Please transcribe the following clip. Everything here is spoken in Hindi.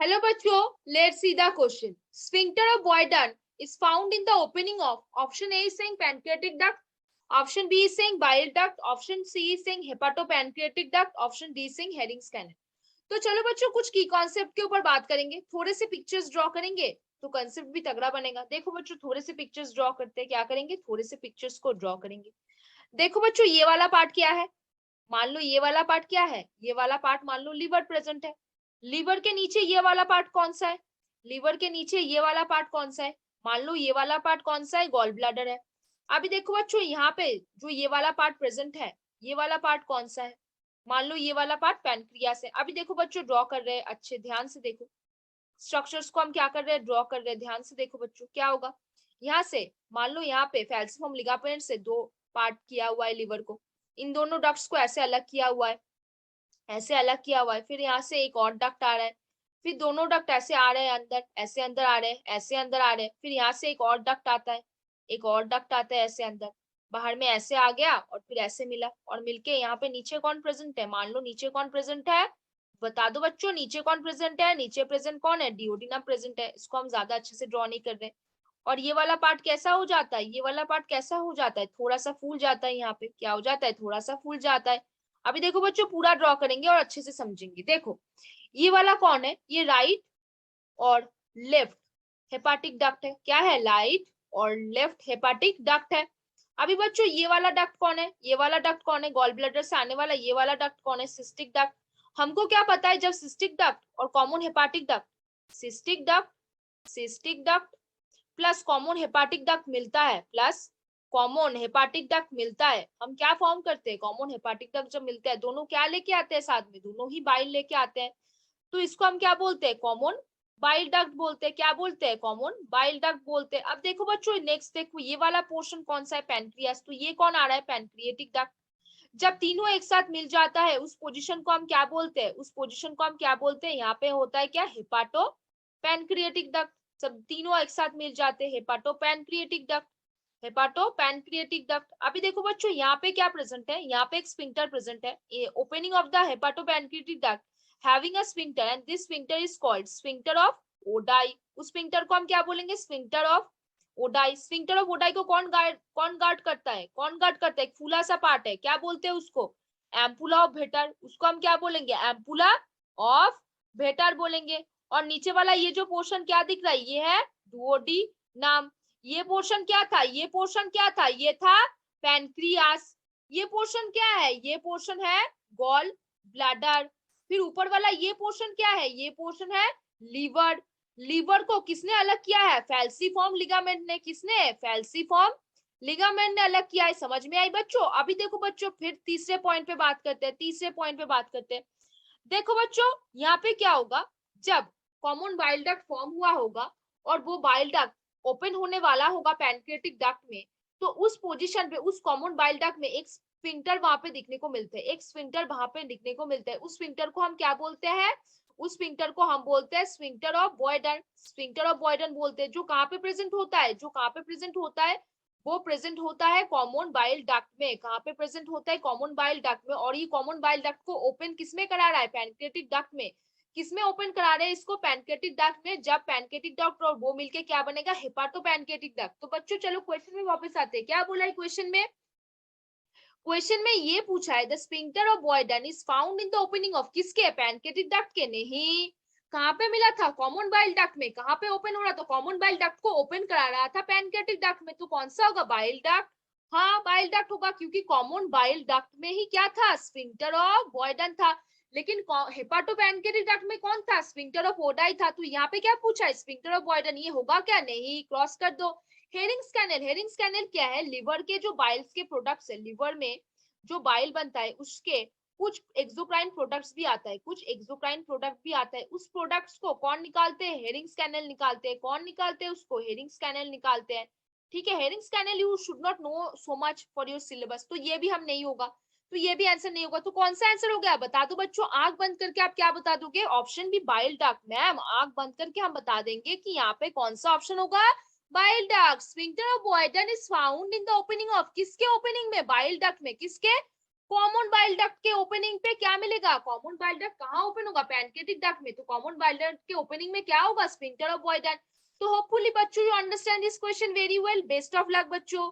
हेलो बच्चों, let's see the question. Sphincter of बॉयडन is found in the opening of option A is saying pancreatic duct, option B is saying bile duct, option C is saying hepatopancreatic duct, option D is saying Herring's canal. तो चलो बच्चों कुछ की कॉन्सेप्ट के ऊपर बात करेंगे, थोड़े से पिक्चर्स ड्रॉ करेंगे तो कॉन्सेप्ट भी तगड़ा बनेगा. देखो बच्चों थोड़े से पिक्चर्स ड्रॉ करते हैं, क्या करेंगे थोड़े से पिक्चर्स को ड्रॉ करेंगे. देखो बच्चों ये वाला पार्ट क्या है, मान लो ये वाला पार्ट क्या है, ये वाला पार्ट मान लो लीवर प्रेजेंट है. लीवर के नीचे ये वाला पार्ट कौन सा है, लीवर के नीचे ये वाला पार्ट कौन सा है, मान लो ये वाला पार्ट कौन सा है, गॉल ब्लैडर है. अभी देखो बच्चों यहाँ पे जो ये वाला पार्ट प्रेजेंट है, ये वाला पार्ट कौन सा है, मान लो ये वाला पार्ट पैनक्रियास है. अभी देखो बच्चों ड्रॉ कर रहे हैं, अच्छे ध्यान से देखो स्ट्रक्चर्स को हम क्या कर रहे हैं, ड्रॉ कर रहे हैं. ध्यान से देखो बच्चों क्या होगा, यहाँ से मान लो यहाँ पे फैल्सिफॉर्म लिगामेंट से दो पार्ट किया हुआ है लीवर को, इन दोनों डक्ट्स को ऐसे अलग किया हुआ है, ऐसे अलग किया हुआ है. फिर यहाँ से एक और डक्ट आ रहा है, फिर दोनों डक्ट ऐसे आ रहे हैं अंदर, ऐसे अंदर आ रहे हैं, ऐसे अंदर आ रहे हैं. फिर यहाँ से एक और डक्ट आता है, एक और डक्ट आता है ऐसे अंदर, बाहर में ऐसे आ गया और फिर ऐसे मिला और मिलके यहाँ पे नीचे कौन प्रेजेंट है, मान लो नीचे कौन प्रेजेंट है, बता दो बच्चों नीचे कौन प्रेजेंट है, नीचे प्रेजेंट कौन है, डिओडिनम प्रेजेंट है. इसको हम ज्यादा अच्छे से ड्रॉ नहीं कर रहे. और ये वाला पार्ट कैसा हो जाता है, ये वाला पार्ट कैसा हो जाता है, थोड़ा सा फूल जाता है. यहाँ पे क्या हो जाता है, थोड़ा सा फूल जाता है. अभी देखो बच्चों पूरा ड्रॉ करेंगे और अच्छे से समझेंगे. देखो ये वाला कौन है, ये राइट और लेफ्ट हेपाटिक डक्ट है. क्या है, राइट और लेफ्ट हेपाटिक डक्ट है. अभी बच्चों ये वाला डक्ट कौन है, ये वाला डक्ट कौन है, गॉल ब्लैडर से आने वाला ये वाला डक्ट कौन है, सिस्टिक डक्ट. हमको क्या पता है, जब सिस्टिक डक्ट और common hepatic duct, cystic duct plus common hepatic duct मिलता है, प्लस कॉमन हेपाटिक डक्ट मिलता है, हम क्या फॉर्म करते हैं, कॉमन हेपाटिक डक्ट जब मिलता है दोनों क्या लेके आते हैं साथ में, दोनों ही बाइल लेके आते हैं. तो इसको हम क्या बोलते हैं, कॉमन बाइल डक्ट बोलते हैं. क्या बोलते हैं, कॉमन बाइल डक्ट बोलते हैं. अब देखो बच्चों नेक्स्ट देखो ये वाला पोर्शन कौन सा है, पैनक्रियास. तो ये कौन आ रहा है, पैनक्रिएटिक डक्ट. जब तीनों एक साथ मिल जाता है उस पोजीशन को हम क्या बोलते हैं, उस पोजीशन को हम क्या बोलते हैं, यहाँ पे होता है क्या, हेपाटो पैनक्रिएटिक डक्ट. सब तीनों एक साथ मिल जाते हैं, हेपाटो पैनक्रिएटिक डक्ट, हेपाटो पैनक्रिएटिक डक्ट. अभी देखो बच्चों यहाँ पे क्या प्रेजेंट है, यहाँ पे एक स्फिंक्टर प्रेजेंट है, opening of the hepato pancreatic duct having a sphincter and this sphincter is called sphincter of Oddi. उस स्फिंक्टर को हम क्या बोलेंगे, sphincter of Oddi. Sphincter of Oddi को कौन गार्ड करता है, कौन गार्ड करता है, एक फूला सा पार्ट है, क्या बोलते हैं उसको, एम्पुला ऑफ भेटर. उसको हम क्या बोलेंगे, एम्पुला ऑफ भेटर बोलेंगे. और नीचे वाला ये जो पोर्शन क्या दिख रहा है, ये है डुओडेनम. ये पोर्शन क्या था, ये पोर्शन क्या था, ये था पैनक्रियास. ये पोर्शन क्या है, ये पोर्शन है गॉल ब्लैडर. फिर ऊपर वाला ये पोर्शन क्या है, ये पोर्शन है लीवर. लीवर को किसने अलग किया है, फैल्सीफॉर्म लिगामेंट ने. किसने, फैल्सीफॉर्म लिगामेंट ने अलग किया है. समझ में आई बच्चों. अभी देखो बच्चों फिर तीसरे पॉइंट पे बात करते हैं, तीसरे पॉइंट पे बात करते हैं. देखो बच्चों यहाँ पे क्या होगा, जब कॉमन बाइल डक्ट फॉर्म हुआ होगा और वो बाइल डक्ट ओपन होने वाला होगा पैनक्रिएटिक डक्ट में, तो उस पोजीशन पे उस कॉमन बाइल डक्ट में एक स्फिंक्टर वहां पे दिखने को मिलते हैं, एक स्फिंक्टर वहां पे दिखने को मिलता है. उस स्फिंक्टर को हम क्या बोलते हैं, उस स्फिंक्टर को हम बोलते हैं स्फिंक्टर ऑफ बॉयडन. स्फिंक्टर ऑफ बॉयडन बोलते हैं. जो कहाँ पे प्रेजेंट होता है, जो कहाँ पे प्रेजेंट होता है, वो प्रेजेंट होता है कॉमन बाइल डक्ट में. कहाँ पे प्रेजेंट होता है, कॉमन बाइल डक्ट में. और ये कॉमन बाइल डक्ट को ओपन किसमें करा रहा है, पैनक्रिएटिक डक्ट में. किसमें ओपन करा रहे हैं इसको, पैनक्रिएटिक डक्ट में. जब पैनक्रिएटिक डक्ट और वो मिलके क्या बनेगा, हेपाटो पैनक्रिएटिक डक्ट. तो बच्चों चलो क्वेश्चन में वापस आते हैं, क्या बोला है क्वेश्चन में, क्वेश्चन में ये पूछा है the sphincter of Boyden is found in the opening of किसके, पैनक्रिएटिक डक्ट के. नहीं, कहाँ पे मिला था, कॉमन बाइल डक्ट में. कहाँ पे ओपन हो रहा था, कॉमन बाइल डक्ट को ओपन करा रहा था पैनक्रिएटिक डक्ट में. तो कौन सा होगा, बाइल डक्ट. हाँ बाइल डक्ट होगा, क्योंकि कॉमन बाइल डक्ट में ही क्या था, स्फिंक्टर ऑफ बॉयडन था. लेकिन हेपाटो पैनक्रिएटिक डक्ट में कौन था, स्फिंक्टर ऑफ ओडाई था. तो यहाँ पे क्या पूछा है, स्फिंक्टर ऑफ बॉयडन. ये होगा क्या, नहीं, क्रॉस कर दो. हेरिंग्स कैनल, हेरिंग्स कैनल क्या है, लिवर के जो बाइल्स के प्रोडक्ट्स है, लिवर में जो बाइल बनता है उसके कुछ एक्सोक्राइन प्रोडक्ट्स भी आता है, कुछ एक्सोक्राइन प्रोडक्ट भी आता है. उस प्रोडक्ट्स को कौन निकालते हैं, हेरिंग्स कैनल निकालते हैं. कौन निकालते हैं उसको, हेरिंग्स कैनल निकालते हैं. ठीक है, Hering's canal you should not know so much for your syllabus. तो ये भी हम नहीं होगा, तो ये भी आंसर नहीं होगा. तो कौन सा आंसर हो गया, बता दो बच्चों. आंख बंद करके आप क्या बता दोगे, ऑप्शन भी बाइल डक्ट. मैम आंख बंद करके हम बता देंगे कि यहाँ पे कौन सा ऑप्शन होगा, bile duct. Sphincter of Boyden is found in the opening of, किसके ओपनिंग में, बाइल डक्ट में. किसके, कॉमन बाइल डक्ट के ओपनिंग पे क्या मिलेगा? कॉमन बाइल डक्ट कहाँ ओपन होगा? पैनक्रियाटिक डक्ट में। तो कॉमन बाइल डक्ट के ओपनिंग में क्या होगा? Sphincter of Boyden. तो होपफुली बच्चों you understand this question very well. Best of luck बच्चों।